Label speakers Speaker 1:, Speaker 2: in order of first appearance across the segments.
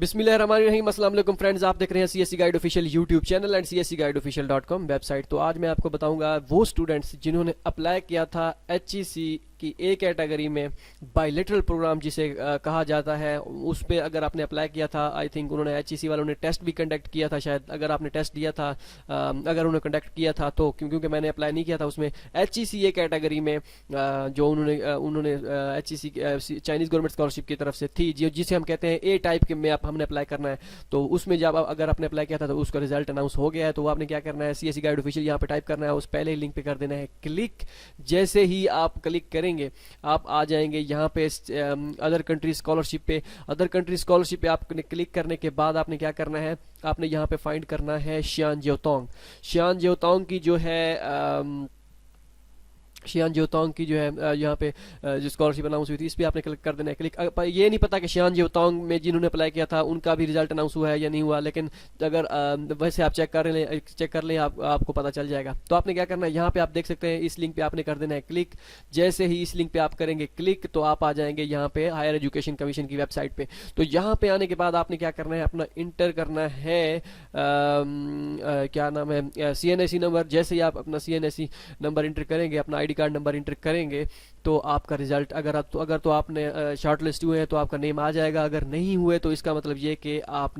Speaker 1: बिस्मिल्लाहिर्रहमानिर्रहीम। अस्सलाम वालेकुम फ्रेंड्स, आप देख रहे हैं CSC guide official YouTube channel and cscguideofficial.com website. तो आज मैं आपको बताऊंगा वो स्टूडेंट्स जिन्होंने अप्लाई किया था HEC की ए कैटेगरी में बायलैटरल प्रोग्राम जिसे कहा जाता है, उस पर अगर आपने अप्लाई किया था, आई थिंक उन्होंने HEC वालों ने टेस्ट भी कंडक्ट किया था शायद। अगर आपने टेस्ट दिया था, अगर उन्होंने कंडक्ट किया था तो क्योंकि मैंने अप्लाई नहीं किया था उसमें, HEC ए कैटेगरी में जो उन्होंने HEC चाइनीज़ गवर्नमेंट स्कॉलरशिप की तरफ से थी, जिसे हम कहते हैं ए टाइप के में हमने अप्लाई करना है। तो उसमें जब अगर आपने अप्लाई किया था तो उसका रिजल्ट अनाउंस हो गया है। तो आपने क्या करना है, CSC गाइड ऑफिशियल यहाँ पे टाइप करना है, उस पहले ही लिंक पे कर देना है क्लिक। जैसे ही आप क्लिक करेंगे आप आ जाएंगे यहाँ पे अदर कंट्री स्कॉलरशिप पे। अदर कंट्री स्कॉलरशिप पे आपने क्लिक करने के बाद आपने क्या करना है, आपने यहाँ पे फाइंड करना है शियान जियोतोंग की जो है शियान जियोतोंग की जो है यहाँ पे जो स्कॉलरशिप अनाउंस हुई थी, इस पर आपने क्लिक कर देना है क्लिक। ये नहीं पता कि शियान जियोतोंग में जिन्होंने अप्लाई किया था उनका भी रिजल्ट अनाउंस हुआ है या नहीं हुआ, लेकिन अगर वैसे आप चेक कर लें आपको पता चल जाएगा। तो आपने क्या करना है, यहाँ पे आप देख सकते हैं इस लिंक पे आपने कर देना है क्लिक। जैसे ही इस लिंक पे आप करेंगे क्लिक तो आप आ जाएंगे यहाँ पे हायर एजुकेशन कमीशन की वेबसाइट पे। तो यहाँ पे आने के बाद आपने क्या करना है, अपना इंटर करना है क्या नाम है, CNSE नंबर। जैसे ही आप अपना CNSE नंबर इंटर करेंगे, अपना ID कार्ड नंबर इंटर करेंगे तो आपका रिजल्ट अगर तो आपने शॉर्ट लिस्ट हुए हैं तो आपका नेम आ जाएगा। अगर नहीं हुए तो इसका मतलब ये कि आप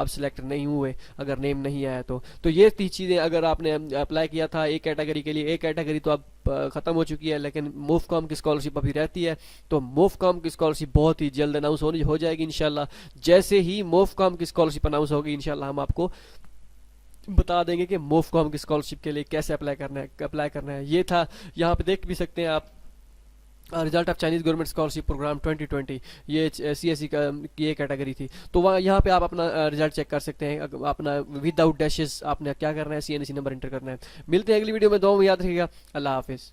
Speaker 1: सिलेक्ट नहीं हुए, अगर नेम नहीं आया तो ये 3 चीज़ें। अगर आपने अप्लाई किया था ए कैटेगरी के लिए, ए कैटेगरी तो अब ख़त्म हो चुकी है, लेकिन मोफकॉम की स्कॉलरशिप अभी रहती है। तो मोफकॉम की स्कॉलरशिप बहुत ही जल्द अनाउंस हो जाएगी इंशाल्लाह। जैसे ही मोफकॉम की स्कॉलरशिप अनाउंस होगी इंशाल्लाह हम आपको बता देंगे कि मोफकॉम की स्कॉलरशिप के लिए कैसे अप्लाई करना है। ये था, यहाँ पे देख भी सकते हैं आप result of Chinese government scholarship program 2020। ये CSC की ये कैटेगरी थी। तो वहाँ यहाँ पे आप अपना रिजल्ट चेक कर सकते हैं। अपना विदाउट डैशेस आपने क्या करना है, CNSE नंबर इंटर करना है। मिलते हैं अगली वीडियो में, दुआ में याद रखिएगा। अल्लाह हाफिज़।